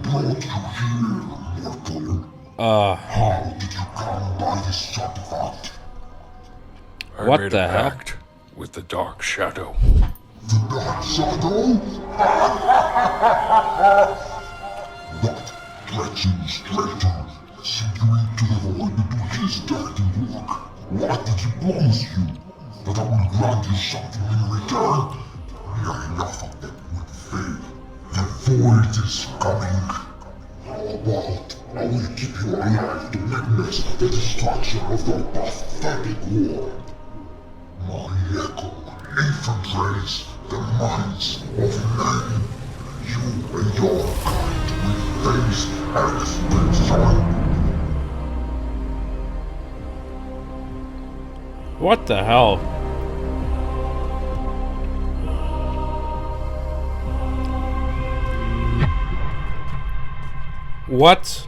Brought you here, mortal. How did you come by this artifact? What the hell? Pact with the Dark Shadow. The Dark Shadow? What treacherous traitor sent you into the void to do his dirty work? What did he promise you? That I will grant you something in return? Enough of them would fail. The void is coming. How about I will keep you alive to witness the destruction of the pathetic world? My echo infiltrates the minds of men. You and your kind will face extinction. What the hell? What?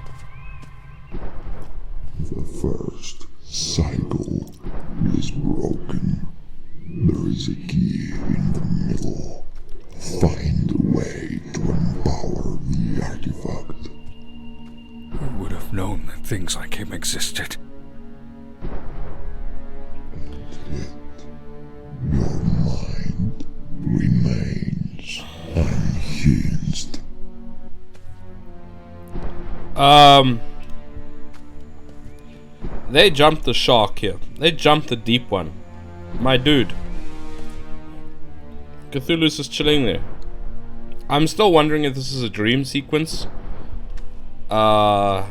The first cycle is broken. There is a key in the middle. Find a way to empower the artifact. Who would have known that things like him existed? And yet, your mind remains unhinged. They jumped the shark here. They jumped the deep one. My dude. Cthulhu's just chilling there. I'm still wondering if this is a dream sequence. If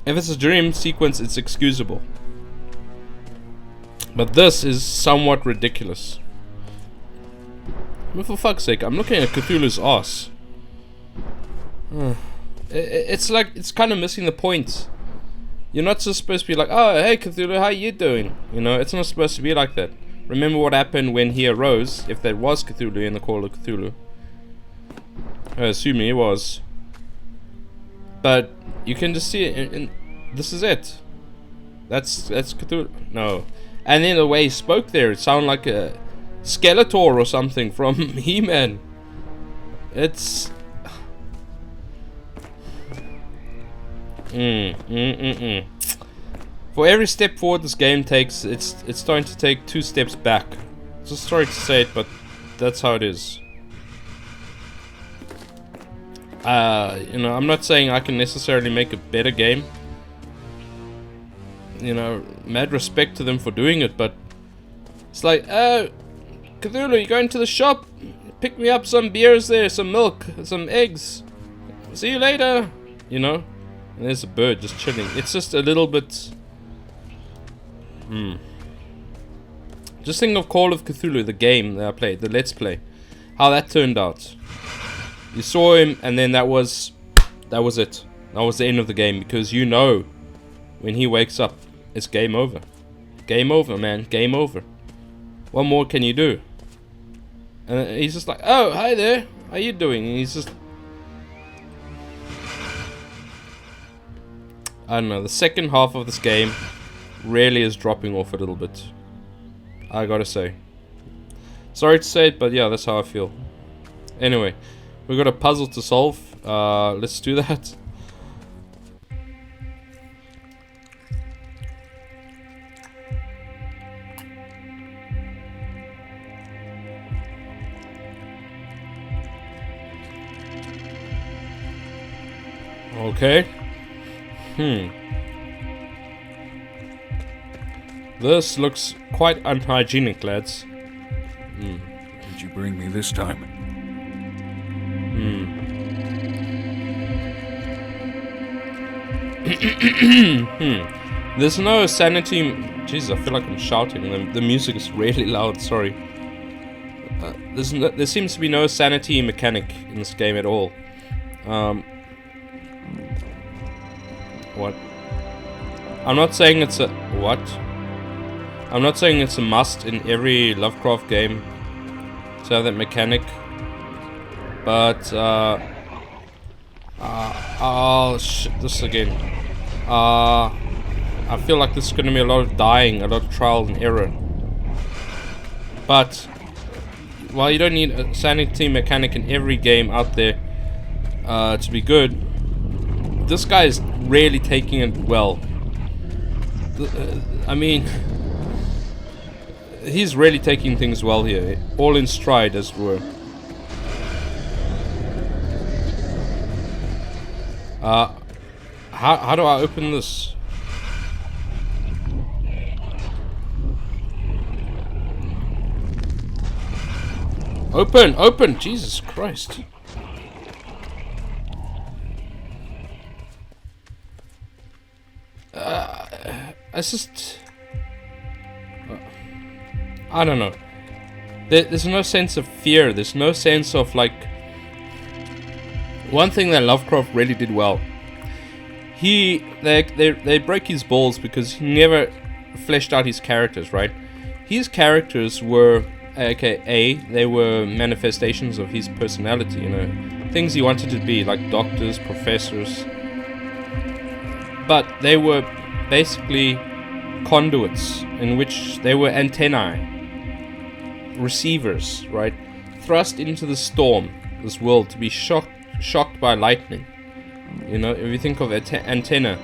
it's a dream sequence, it's excusable. But this is somewhat ridiculous. But for fuck's sake, I'm looking at Cthulhu's ass. It's like, it's kind of missing the point. You're not just supposed to be like, oh, hey Cthulhu, how you doing? You know, it's not supposed to be like that. Remember what happened when he arose, if that was Cthulhu in the Call of Cthulhu. I assume he was. But you can just see it, and this is it. That's Cthulhu. No. And then the way he spoke there, it sounded like a Skeletor or something from He-Man. It's... For every step forward this game takes, it's starting to take 2 steps back. Just sorry to say it, but that's how it is. You know, I'm not saying I can necessarily make a better game. You know, mad respect to them for doing it, but it's like, oh, Cthulhu, you going to the shop? Pick me up some beers there, some milk, some eggs. See you later. You know? And there's a bird just chilling. It's just a little bit... Just think of Call of Cthulhu, the game that I played, the Let's Play. How that turned out. You saw him, and then that was it. That was the end of the game, because you know, when he wakes up, it's game over. Game over, man. Game over. What more can you do? And he's just like, oh, hi there. How you doing? And he's just... I don't know, the second half of this game really is dropping off a little bit. I gotta say. Sorry to say it, but yeah, that's how I feel. Anyway, we got a puzzle to solve. Let's do that. Okay. This looks quite unhygienic, lads. Did you bring me this time? There's no sanity... Jesus, I feel like I'm shouting. The music is really loud, sorry. There seems to be no sanity mechanic in this game at all. What? I'm not saying it's a... What? I'm not saying it's a must in every Lovecraft game to have that mechanic. But, oh, shit, this again. I feel like this is going to be a lot of dying, a lot of trial and error. But, while you don't need a sanity mechanic in every game out there to be good, this guy is really taking it well. I mean, he's really taking things well here, all in stride, as it were. How do I open this? Open! Jesus Christ. It's just... I don't know. There's no sense of fear. There's no sense of, like... One thing that Lovecraft really did well. They break his balls because he never fleshed out his characters, right? His characters were... they were manifestations of his personality, you know. Things he wanted to be, like doctors, professors. But they were basically conduits in which they were antennae, receivers, right? Thrust into the storm, this world, to be shocked by lightning. You know, if you think of antenna,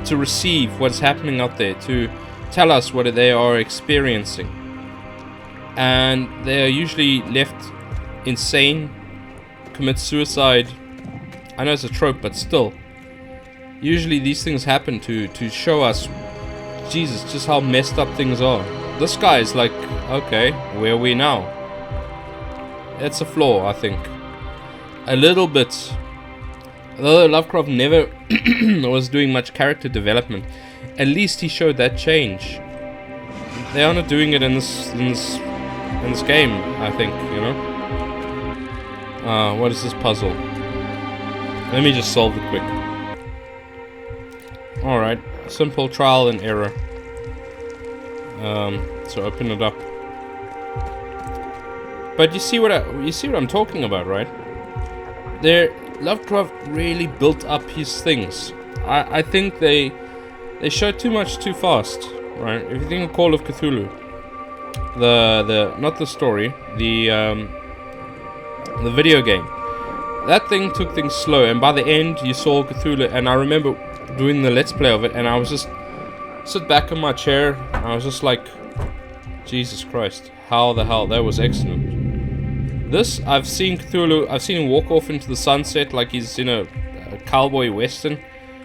to receive what's happening out there, to tell us what they are experiencing. And they are usually left insane, commit suicide. I know it's a trope, but still. Usually these things happen to show us, Jesus, just how messed up things are. This guy is like, okay, where are we now? It's a flaw, I think. A little bit. Although Lovecraft never was doing much character development, at least he showed that change. They are not doing it in this game, I think, you know. What is this puzzle? Let me just solve it quick. Alright, simple trial and error. So open it up. But you see what I'm talking about, right? Lovecraft really built up his things. I think they showed too much too fast, right? If you think of Call of Cthulhu, not the story, the video game. That thing took things slow, and by the end you saw Cthulhu, and I remember doing the let's play of it, and I was just sit back in my chair, and I was just like, Jesus Christ, how the hell, that was excellent. This, I've seen Cthulhu, I've seen him walk off into the sunset like he's in a cowboy western,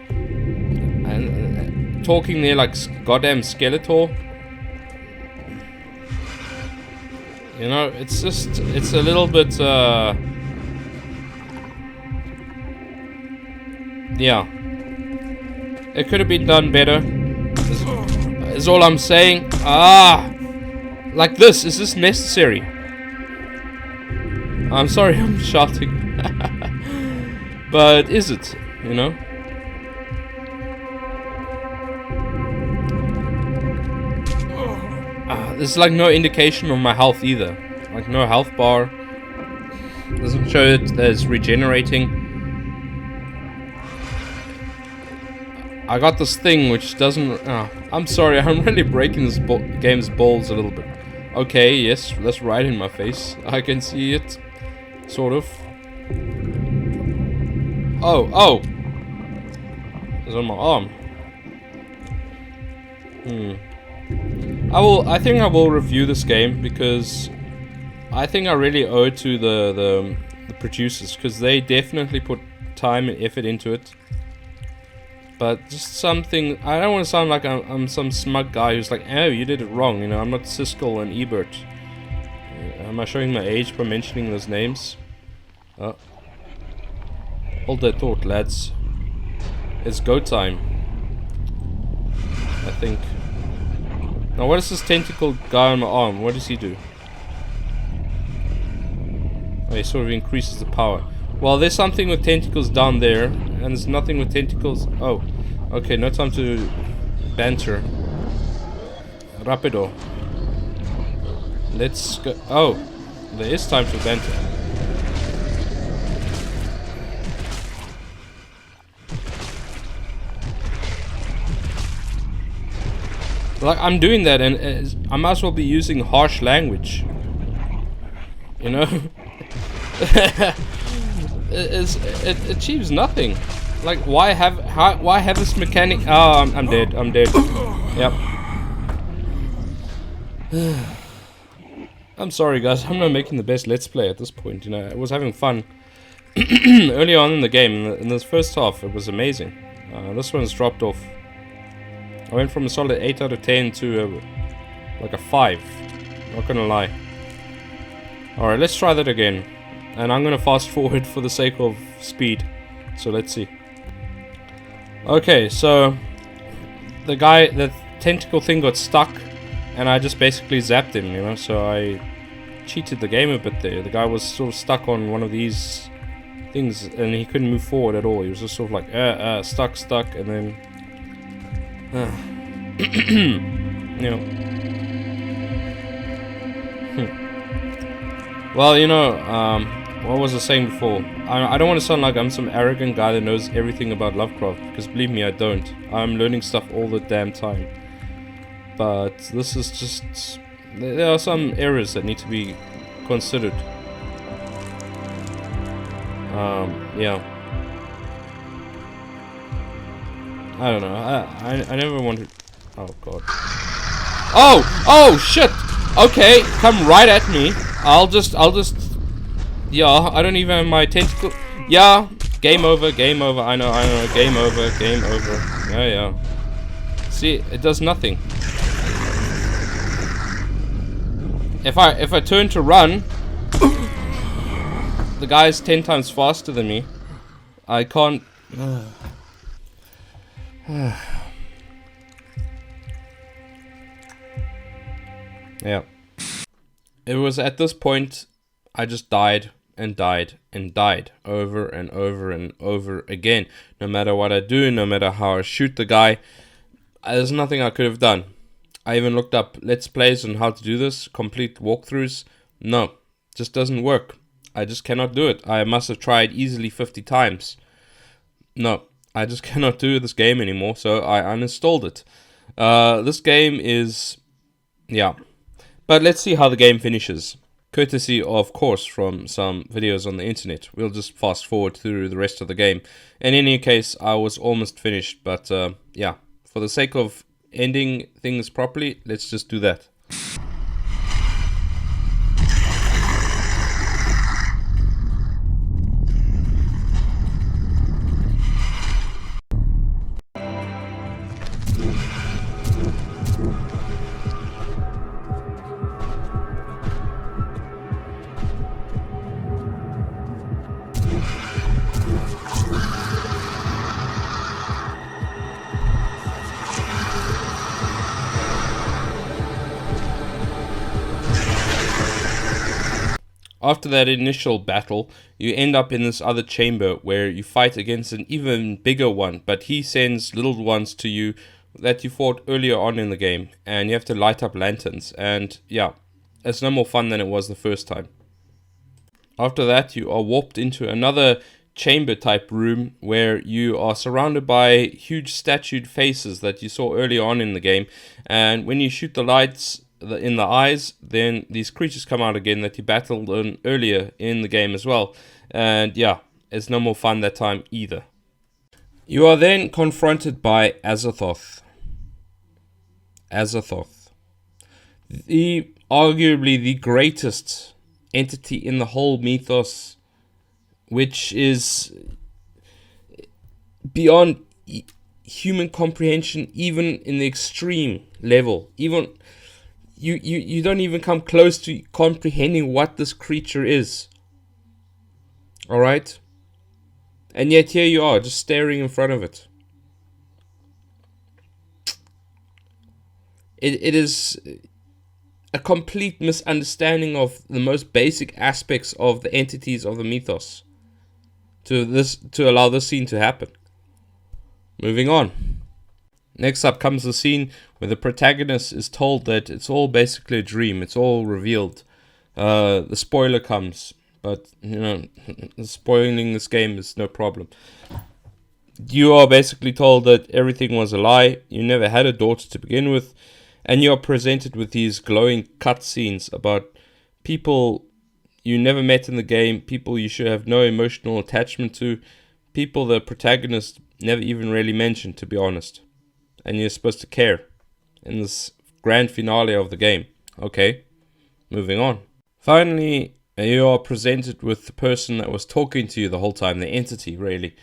and talking there like goddamn Skeletor. You know, it's a little bit, yeah. It could have been done better, is all I'm saying. Like this, is this necessary? I'm sorry I'm shouting. But is it, you know? There's like no indication of my health either. Like no health bar. Doesn't show that there's regenerating. I got this thing which doesn't... I'm sorry, I'm really breaking this game's balls a little bit. Okay, yes, that's right in my face. I can see it. Sort of. Oh! It's on my arm. I think I will review this game because I think I really owe it to the producers, because they definitely put time and effort into it. But just something, I don't want to sound like I'm some smug guy who's like, oh, you did it wrong, you know, I'm not Siskel and Ebert. Am I showing my age by mentioning those names? Oh. Hold that thought, lads. It's go time. I think. Now what is this tentacle guy on my arm? What does he do? Oh, he sort of increases the power. Well, there's something with tentacles down there, and there's nothing with tentacles. Oh, okay, no time to banter. Rapido. Let's go. Oh, there is time to banter. Like, I'm doing that, and I might as well be using harsh language. You know? it achieves nothing. Like, why have this mechanic? Oh, I'm dead. I'm dead. Yep. I'm sorry, guys. I'm not making the best Let's Play at this point. You know, I was having fun early on in the game. In this first half, it was amazing. This one's dropped off. I went from a solid 8 out of 10 to like a 5. Not gonna lie. Alright, let's try that again. And I'm gonna fast forward for the sake of speed. So let's see. Okay, so the tentacle thing got stuck, and I just basically zapped him, you know, so I cheated the game a bit there. The guy was sort of stuck on one of these things, and he couldn't move forward at all. He was just sort of like, stuck, and then... you know. Well, you know, what was I saying before? I don't want to sound like I'm some arrogant guy that knows everything about Lovecraft, because believe me, I don't. I'm learning stuff all the damn time. But this is just... There are some errors that need to be considered. Yeah. I don't know. I never wanted... Oh, God. Oh, shit! Okay, come right at me. I'll just... Yeah, I don't even have my tentacle... Yeah, game over. I know, game over. Yeah. See, it does nothing. If I turn to run, the guy's 10 times faster than me. I can't... Yeah. It was at this point I just died and died over and over again. No matter what I do, no matter how I shoot the guy, there's nothing I could have done. I even looked up Let's Plays on how to do this, complete walkthroughs. No, just doesn't work. I just cannot do it. I must have tried easily 50 times. No, I just cannot do this game anymore, so I uninstalled it. This game is... yeah. But let's see how the game finishes. Courtesy, of course, from some videos on the internet. We'll just fast forward through the rest of the game. In any case, I was almost finished, but yeah. For the sake of ending things properly, let's just do that. After that initial battle, you end up in this other chamber where you fight against an even bigger one, but he sends little ones to you that you fought earlier on in the game, and you have to light up lanterns, and yeah, it's no more fun than it was the first time. After that, you are warped into another chamber type room where you are surrounded by huge statued faces that you saw earlier on in the game, and when you shoot the lights in the eyes, then these creatures come out again that you battled on earlier in the game as well. And yeah, it's no more fun that time either. You are then confronted by Azathoth. Arguably the greatest entity in the whole mythos, which is beyond human comprehension, even in the extreme level. Even you don't even come close to comprehending what this creature is. Alright? And yet here you are, just staring in front of it. It is a complete misunderstanding of the most basic aspects of the entities of the mythos to allow this scene to happen. Moving on. Next up comes the scene where the protagonist is told that it's all basically a dream. It's all revealed. The spoiler comes, but you know, spoiling this game is no problem. You are basically told that everything was a lie. You never had a daughter to begin with, and you're presented with these glowing cutscenes about people you never met in the game, people you should have no emotional attachment to, people the protagonist never even really mentioned, to be honest. And you're supposed to care in this grand finale of the game. Okay, moving on. Finally, you are presented with the person that was talking to you the whole time, the entity, really.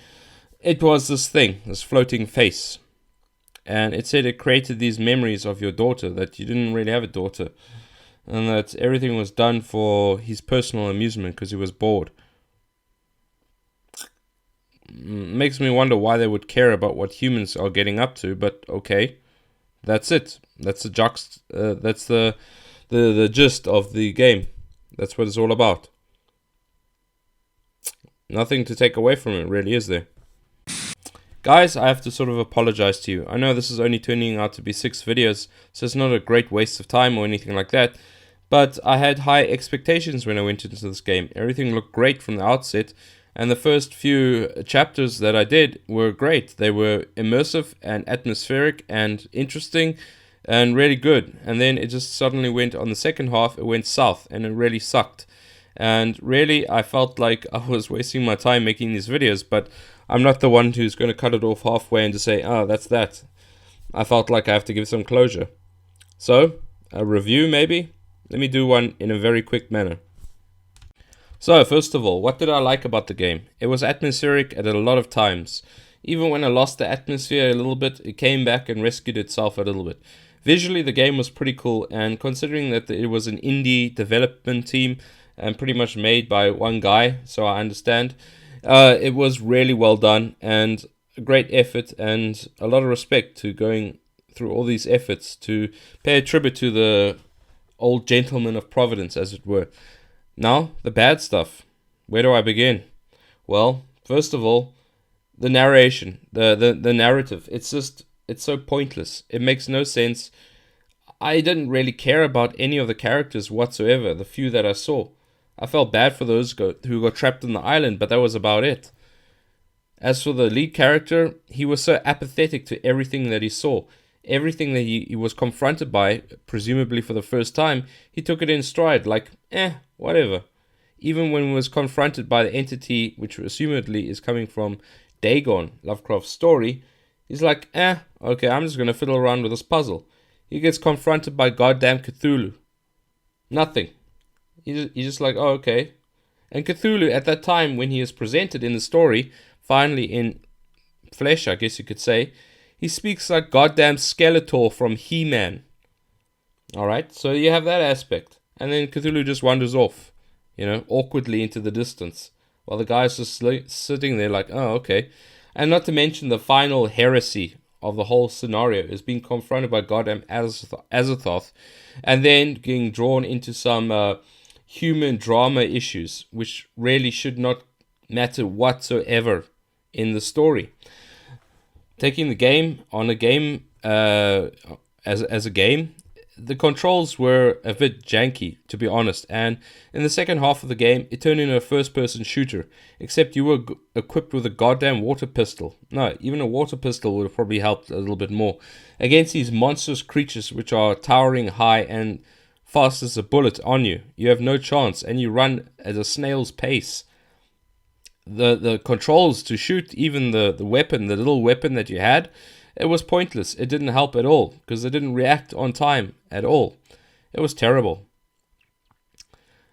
It was this thing, this floating face. And it said it created these memories of your daughter, that you didn't really have a daughter. And that everything was done for his personal amusement because he was bored. Makes me wonder why they would care about what humans are getting up to, but okay. That's it. That's the the gist of the game. That's what it's all about. Nothing to take away from it, really, is there? Guys, I have to sort of apologize to you. I know this is only turning out to be 6 videos, so it's not a great waste of time or anything like that. But I had high expectations when I went into this game. Everything looked great from the outset, and the first few chapters that I did were great. They were immersive and atmospheric and interesting and really good. And then it just suddenly went, on the second half, it went south, and it really sucked. And really, I felt like I was wasting my time making these videos, but I'm not the one who's going to cut it off halfway and just say, oh, that's that. I felt like I have to give some closure. So, a review maybe? Let me do one in a very quick manner. So, first of all, what did I like about the game? It was atmospheric at a lot of times. Even when I lost the atmosphere a little bit, it came back and rescued itself a little bit. Visually, the game was pretty cool, and considering that it was an indie development team and pretty much made by one guy, so I understand, it was really well done and a great effort, and a lot of respect to going through all these efforts to pay a tribute to the old gentleman of Providence, as it were. Now, the bad stuff. Where do I begin? Well, first of all, the narration, the narrative. It's so pointless. It makes no sense. I didn't really care about any of the characters whatsoever, the few that I saw. I felt bad for those who got trapped on the island, but that was about it. As for the lead character, he was so apathetic to everything that he saw. Everything that he was confronted by, presumably for the first time, he took it in stride, like, whatever. Even when he was confronted by the entity, which assumedly is coming from Dagon, Lovecraft's story, he's like, okay, I'm just going to fiddle around with this puzzle. He gets confronted by goddamn Cthulhu. Nothing. He's just like, oh, okay. And Cthulhu, at that time, when he is presented in the story, finally in flesh, I guess you could say, he speaks like goddamn Skeletor from He-Man. Alright, so you have that aspect. And then Cthulhu just wanders off, awkwardly into the distance, while the guy's just sitting there like, oh, okay. And not to mention the final heresy of the whole scenario is being confronted by goddamn Azathoth, and then getting drawn into some human drama issues, which really should not matter whatsoever in the story. Taking the game on a game as a game, the controls were a bit janky, to be honest, and in the second half of the game, it turned into a first-person shooter, except you were equipped with a goddamn water pistol. No, even a water pistol would have probably helped a little bit more. Against these monstrous creatures which are towering high and fast as a bullet on you, you have no chance, and you run at a snail's pace. The controls to shoot even the weapon, the little weapon that you had, it was pointless. It didn't help at all, because it didn't react on time at all. It was terrible.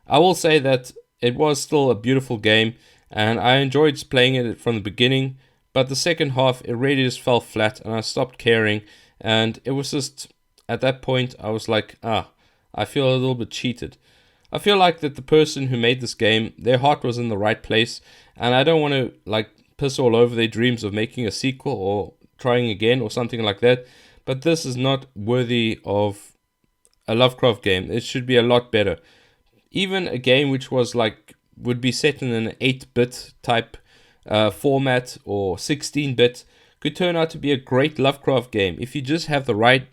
I will say that it was still a beautiful game, and I enjoyed playing it from the beginning, but the second half, it really just fell flat, and I stopped caring, and it was just, at that point, I was like, I feel a little bit cheated. I feel like that the person who made this game, their heart was in the right place, and I don't want to, piss all over their dreams of making a sequel or trying again or something like that, but this is not worthy of a Lovecraft game. It should be a lot better. Even a game which was would be set in an 8-bit type format or 16-bit could turn out to be a great Lovecraft game if you just have the right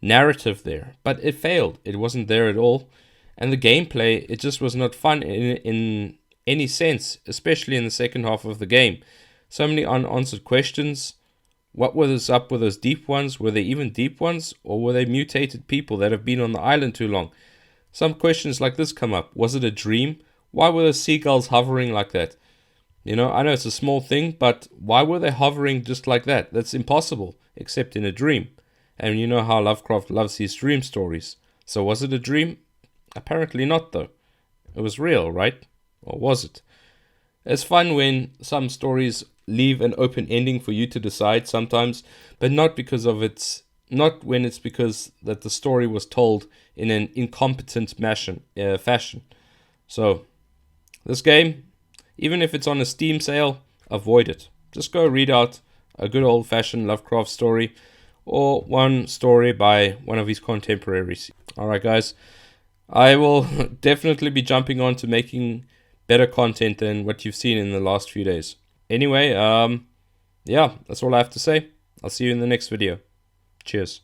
narrative there. But it failed. It wasn't there at all. And the gameplay, it just was not fun in any sense, especially in the second half of the game. So many unanswered questions. What was up with those deep ones? Were they even deep ones? Or were they mutated people that have been on the island too long? Some questions like this come up. Was it a dream? Why were the seagulls hovering like that? You know, I know it's a small thing, but why were they hovering just like that? That's impossible, except in a dream. And you know how Lovecraft loves his dream stories. So was it a dream? Apparently not, though. It was real, right? Or was it? It's fun when some stories leave an open ending for you to decide sometimes, but not when it's because that the story was told in an incompetent fashion. So, this game, even if it's on a Steam sale, avoid it. Just go read out a good old-fashioned Lovecraft story, or one story by one of his contemporaries. Alright guys, I will definitely be jumping on to making better content than what you've seen in the last few days. Anyway, yeah, that's all I have to say. I'll see you in the next video. Cheers.